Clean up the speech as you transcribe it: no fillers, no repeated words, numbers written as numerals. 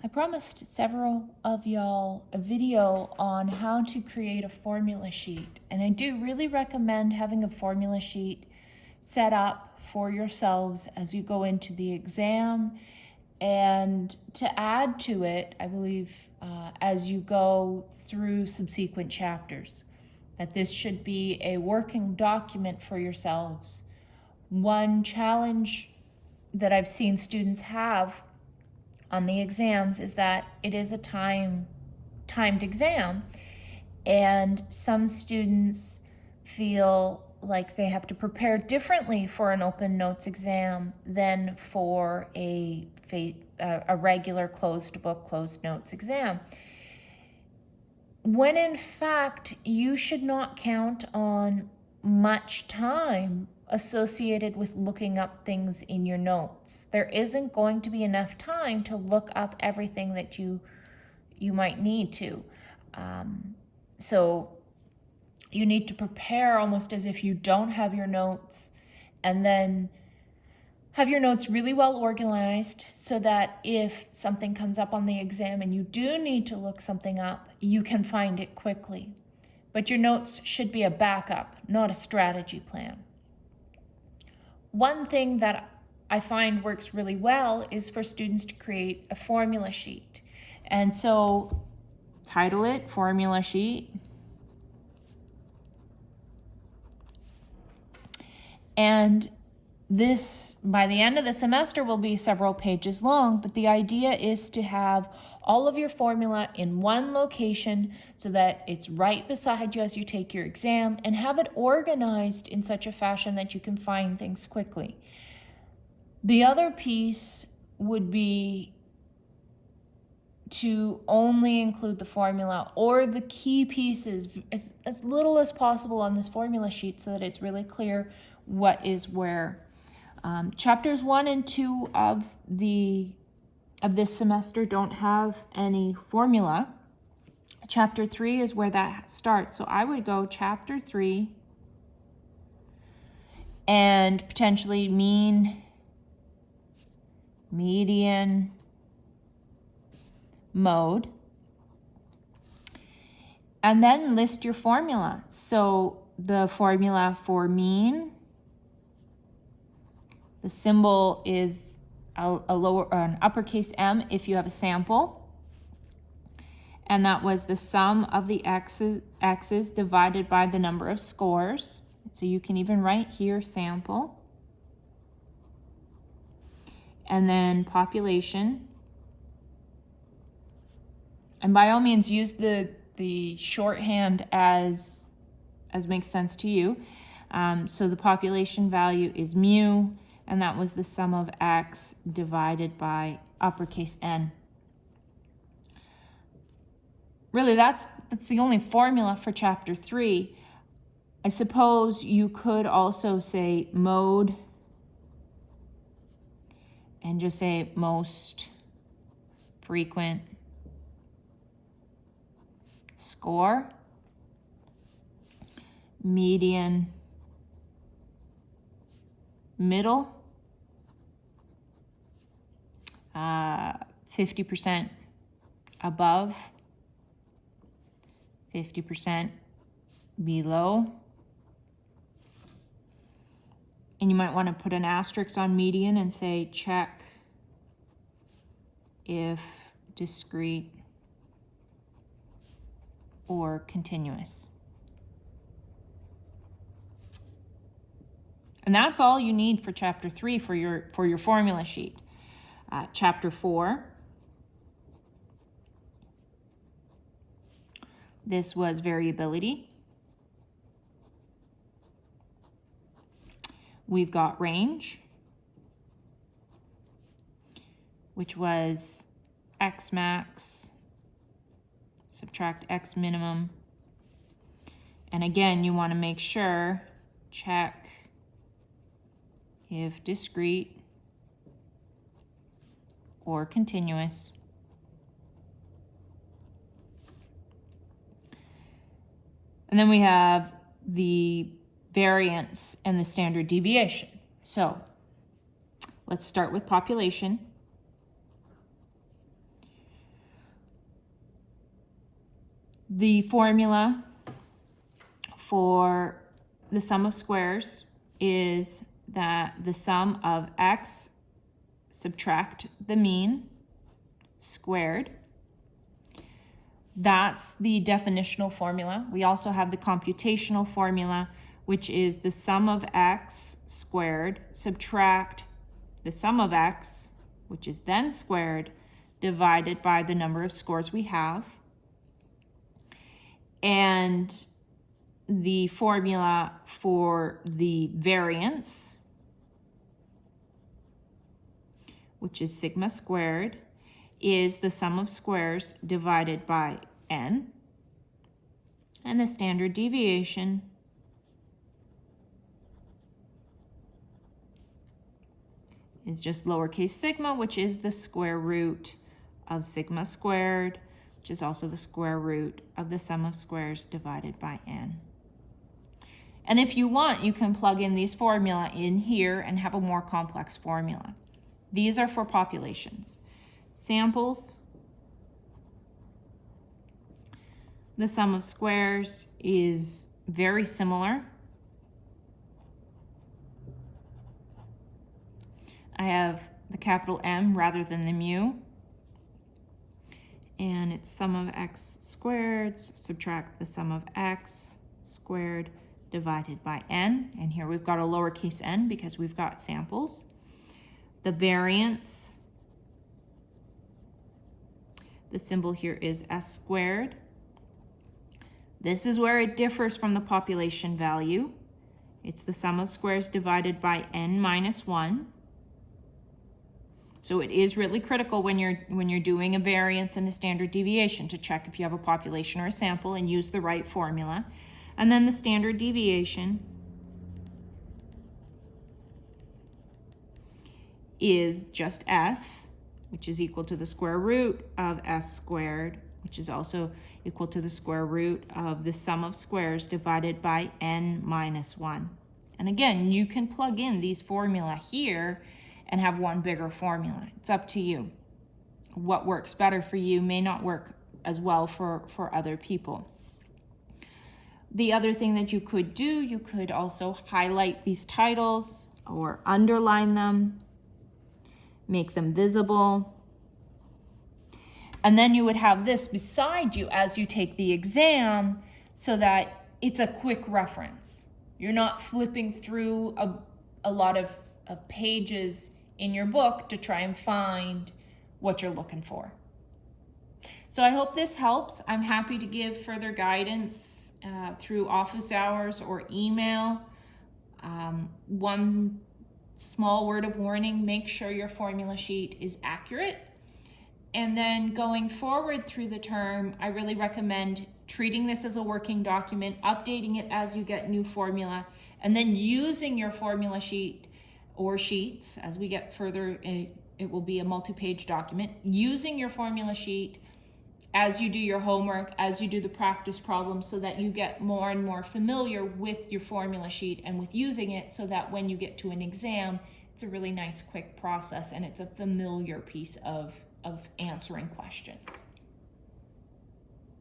I promised several of y'all a video on how to create a formula sheet, and I do really recommend having a formula sheet set up for yourselves as you go into the exam, and to add to it, I believe, as you go through subsequent chapters, that this should be a working document for yourselves. One challenge that I've seen students have on the exams is that it is a timed exam, and some students feel like they have to prepare differently for an open notes exam than for a regular closed book, closed notes exam. When in fact, you should not count on much time associated with looking up things in your notes. There isn't going to be enough time to look up everything that you might need to. So you need to prepare almost as if you don't have your notes, and then have your notes really well organized so that if something comes up on the exam and you do need to look something up, you can find it quickly. But your notes should be a backup, not a strategy plan. One thing that I find works really well is for students to create a formula sheet. And so title it Formula Sheet. And this, by the end of the semester, will be several pages long, but the idea is to have all of your formula in one location so that it's right beside you as you take your exam, and have it organized in such a fashion that you can find things quickly. The other piece would be to only include the formula or the key pieces as little as possible on this formula sheet so that it's really clear what is where. Chapters 1 and 2 of this semester don't have any formula. Chapter 3 is where that starts. So I would go chapter 3 and potentially mean, median, mode, and then list your formula. So the formula for mean, the symbol is a lower or an uppercase M if you have a sample. And that was the sum of the x's divided by the number of scores. So you can even write here sample. And then population. And by all means use the shorthand as makes sense to you. So the population value is mu, and that was the sum of x divided by uppercase N. Really, that's the only formula for chapter 3. I suppose you could also say mode and just say most frequent score, median, middle, 50% above, 50% below. And you might want to put an asterisk on median and say check if discrete or continuous. And that's all you need for chapter 3 for your formula sheet. Chapter 4. This was variability. We've got range, which was x max, subtract x minimum. And again, you want to make sure, check if discrete or continuous. And then we have the variance and the standard deviation. So let's start with population. The formula for the sum of squares is that the sum of x subtract the mean squared. That's the definitional formula. We also have the computational formula, which is the sum of x squared subtract the sum of x, which is then squared, divided by the number of scores we have. And the formula for the variance, which is sigma squared, is the sum of squares divided by n. And the standard deviation is just lowercase sigma, which is the square root of sigma squared, which is also the square root of the sum of squares divided by n. And if you want, you can plug in these formula in here and have a more complex formula. These are for populations. Samples, the sum of squares is very similar. I have the capital M rather than the mu. And it's sum of x squared, subtract the sum of x squared divided by n. And here we've got a lowercase n because we've got samples. The variance, the symbol here is s squared. This is where it differs from the population value. It's the sum of squares divided by n minus 1. So it is really critical when you're doing a variance and a standard deviation to check if you have a population or a sample and use the right formula. And then the standard deviation is just s, which is equal to the square root of s squared, which is also equal to the square root of the sum of squares divided by n minus 1. And again, you can plug in these formula here and have one bigger formula. It's up to you. What works better for you may not work as well for other people. The other thing that you could do, you could also highlight these titles or underline them, make them visible. And then you would have this beside you as you take the exam so that it's a quick reference. You're not flipping through a lot of pages in your book to try and find what you're looking for. So I hope this helps. I'm happy to give further guidance through office hours or email. One small word of warning, make sure your formula sheet is accurate. And then going forward through the term, I really recommend treating this as a working document, updating it as you get new formula, and then using your formula sheet or sheets. As we get further, it will be a multi-page document. Using your formula sheet as you do your homework, as you do the practice problems, so that you get more and more familiar with your formula sheet and with using it, so that when you get to an exam, it's a really nice quick process and it's a familiar piece of answering questions.